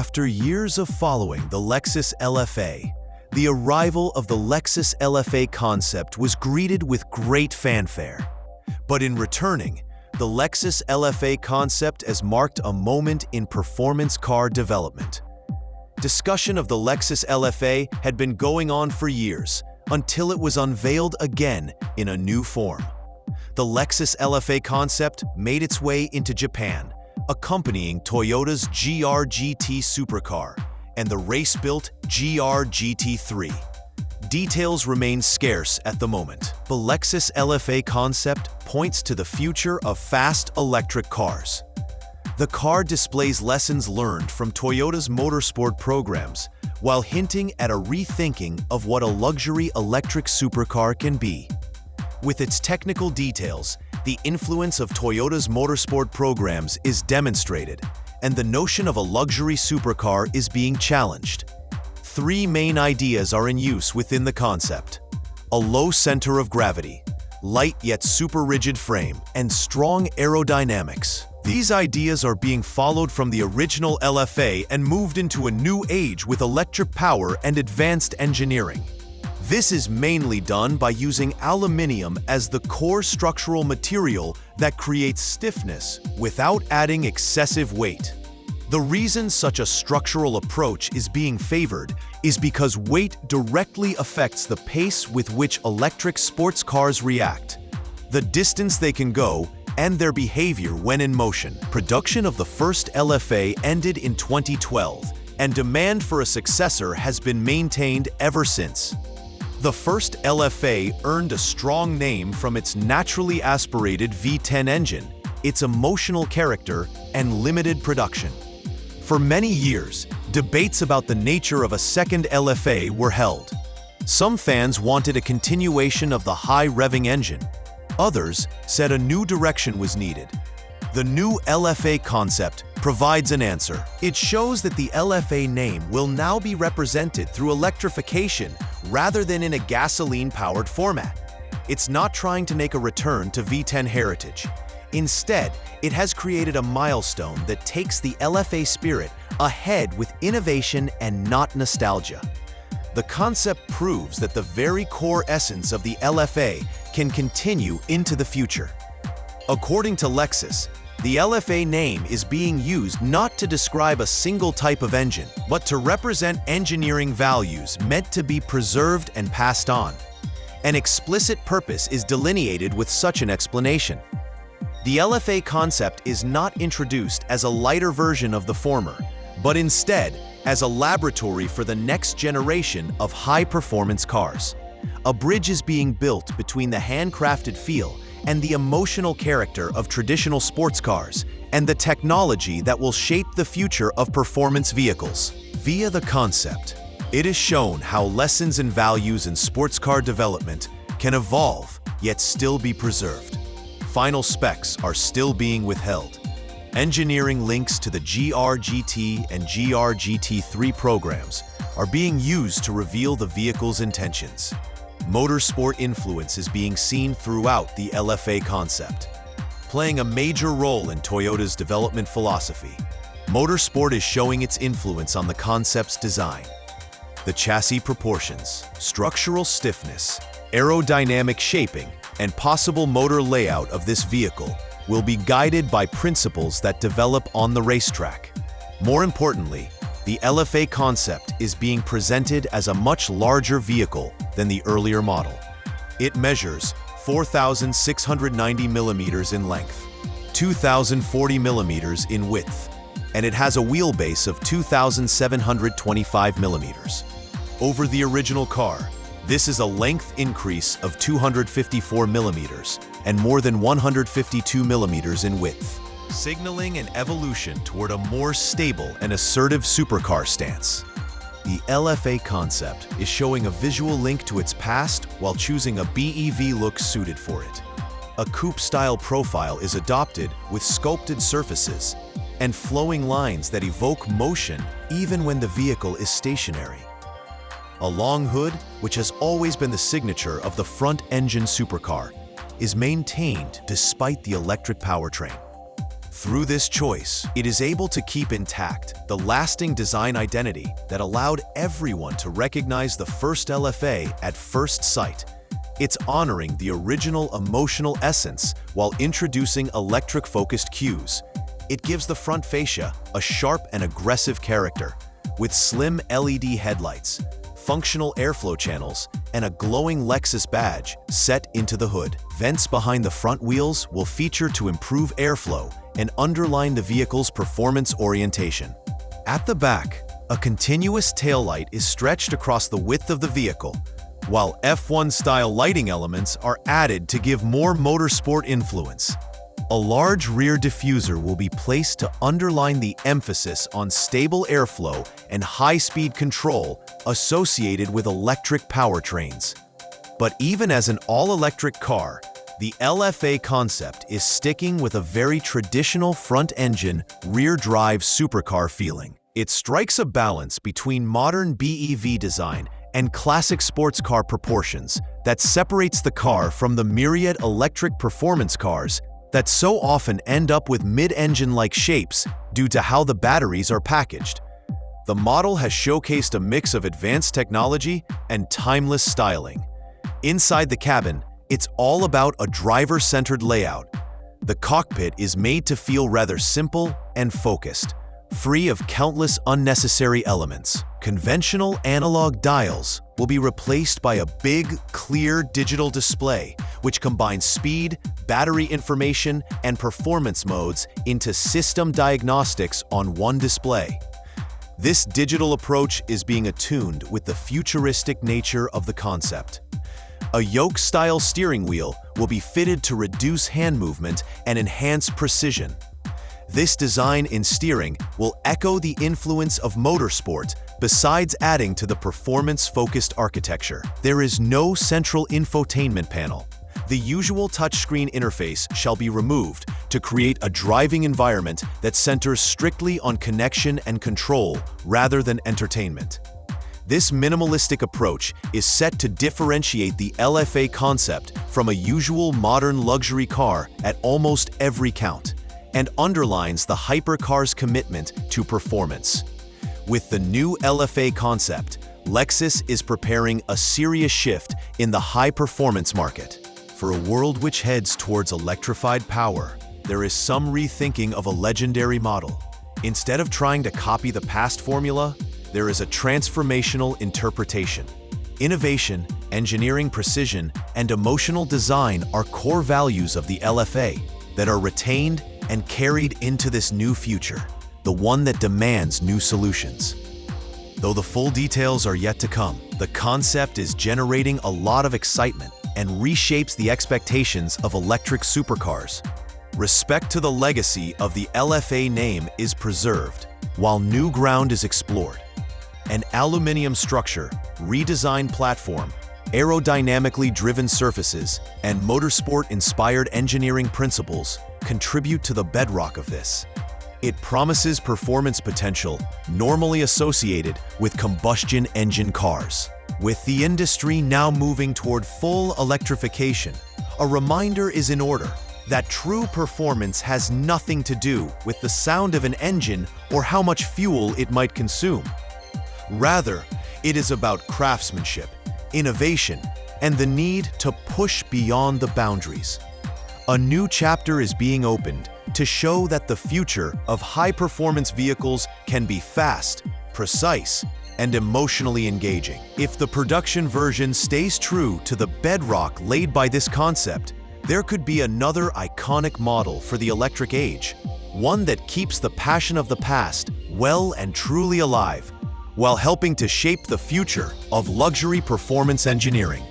After years of following the Lexus LFA, the arrival of the Lexus LFA Concept was greeted with great fanfare. But in returning, the Lexus LFA Concept has marked a moment in performance car development. Discussion of the Lexus LFA had been going on for years, until it was unveiled again in a new form. The Lexus LFA Concept made its way into Japan, accompanying Toyota's GR-GT supercar and the race-built GR-GT3. Details remain scarce at the moment. The Lexus LFA Concept points to the future of fast electric cars. The car displays lessons learned from Toyota's motorsport programs, while hinting at a rethinking of what a luxury electric supercar can be. With its technical details, the influence of Toyota's motorsport programs is demonstrated, and the notion of a luxury supercar is being challenged. Three main ideas are in use within the concept: a low center of gravity, light yet super rigid frame, and strong aerodynamics. These ideas are being followed from the original LFA and moved into a new age with electric power and advanced engineering. This is mainly done by using aluminium as the core structural material that creates stiffness without adding excessive weight. The reason such a structural approach is being favored is because weight directly affects the pace with which electric sports cars react, the distance they can go, and their behavior when in motion. Production of the first LFA ended in 2012, and demand for a successor has been maintained ever since. The first LFA earned a strong name from its naturally aspirated V10 engine, its emotional character, and limited production. For many years, debates about the nature of a second LFA were held. Some fans wanted a continuation of the high-revving engine. Others said a new direction was needed. The new LFA Concept provides an answer. It shows that the LFA name will now be represented through electrification rather than in a gasoline-powered format. It's not trying to make a return to V10 heritage. Instead, it has created a milestone that takes the LFA spirit ahead with innovation and not nostalgia. The concept proves that the very core essence of the LFA can continue into the future. According to Lexus, the LFA name is being used not to describe a single type of engine, but to represent engineering values meant to be preserved and passed on. An explicit purpose is delineated with such an explanation. The LFA Concept is not introduced as a lighter version of the former, but instead as a laboratory for the next generation of high-performance cars. A bridge is being built between the handcrafted feel and the emotional character of traditional sports cars, and the technology that will shape the future of performance vehicles. Via the concept, it is shown how lessons and values in sports car development can evolve yet still be preserved. Final specs are still being withheld. Engineering links to the GR-GT and GR-GT3 programs are being used to reveal the vehicle's intentions. Motorsport influence is being seen throughout the LFA concept, playing a major role in Toyota's development philosophy. Motorsport is showing its influence on the concept's design. The chassis proportions, structural stiffness, aerodynamic shaping, and possible motor layout of this vehicle will be guided by principles that develop on the racetrack. More importantly, the LFA concept is being presented as a much larger vehicle than the earlier model. It measures 4,690 millimeters in length, 2,040 millimeters in width, and it has a wheelbase of 2,725 millimeters. Over the original car, this is a length increase of 254 millimeters and more than 152 millimeters in width, signaling an evolution toward a more stable and assertive supercar stance. The LFA concept is showing a visual link to its past while choosing a BEV look suited for it. A coupe-style profile is adopted with sculpted surfaces and flowing lines that evoke motion even when the vehicle is stationary. A long hood, which has always been the signature of the front-engine supercar, is maintained despite the electric powertrain. Through this choice, it is able to keep intact the lasting design identity that allowed everyone to recognize the first LFA at first sight. It's honoring the original emotional essence while introducing electric-focused cues. It gives the front fascia a sharp and aggressive character, with slim LED headlights, functional airflow channels, and a glowing Lexus badge set into the hood. Vents behind the front wheels will feature to improve airflow and underline the vehicle's performance orientation. At the back, a continuous taillight is stretched across the width of the vehicle, while F1-style lighting elements are added to give more motorsport influence. A large rear diffuser will be placed to underline the emphasis on stable airflow and high-speed control associated with electric powertrains. But even as an all-electric car, the LFA Concept is sticking with a very traditional front-engine, rear-drive supercar feeling. It strikes a balance between modern BEV design and classic sports car proportions that separates the car from the myriad electric performance cars that so often end up with mid-engine-like shapes due to how the batteries are packaged. The model has showcased a mix of advanced technology and timeless styling. Inside the cabin, it's all about a driver-centered layout. The cockpit is made to feel rather simple and focused, free of countless unnecessary elements. Conventional analog dials will be replaced by a big, clear digital display, which combines speed, battery information, and performance modes into system diagnostics on one display. This digital approach is being attuned with the futuristic nature of the concept. A yoke-style steering wheel will be fitted to reduce hand movement and enhance precision. This design in steering will echo the influence of motorsport besides adding to the performance-focused architecture. There is no central infotainment panel. The usual touchscreen interface shall be removed to create a driving environment that centers strictly on connection and control rather than entertainment. This minimalistic approach is set to differentiate the LFA Concept from a usual modern luxury car at almost every count, and underlines the hypercar's commitment to performance. With the new LFA Concept, Lexus is preparing a serious shift in the high-performance market. For a world which heads towards electrified power, there is some rethinking of a legendary model. Instead of trying to copy the past formula, there is a transformational interpretation. Innovation, engineering precision, and emotional design are core values of the LFA that are retained and carried into this new future, the one that demands new solutions. Though the full details are yet to come, the concept is generating a lot of excitement and reshapes the expectations of electric supercars. Respect to the legacy of the LFA name is preserved, while new ground is explored. An aluminum structure, redesigned platform, aerodynamically driven surfaces, and motorsport-inspired engineering principles contribute to the bedrock of this. It promises performance potential normally associated with combustion engine cars. With the industry now moving toward full electrification, a reminder is in order that true performance has nothing to do with the sound of an engine or how much fuel it might consume. Rather, it is about craftsmanship, innovation, and the need to push beyond the boundaries. A new chapter is being opened to show that the future of high-performance vehicles can be fast, precise, and emotionally engaging. If the production version stays true to the bedrock laid by this concept, there could be another iconic model for the electric age, one that keeps the passion of the past well and truly alive, while helping to shape the future of luxury performance engineering.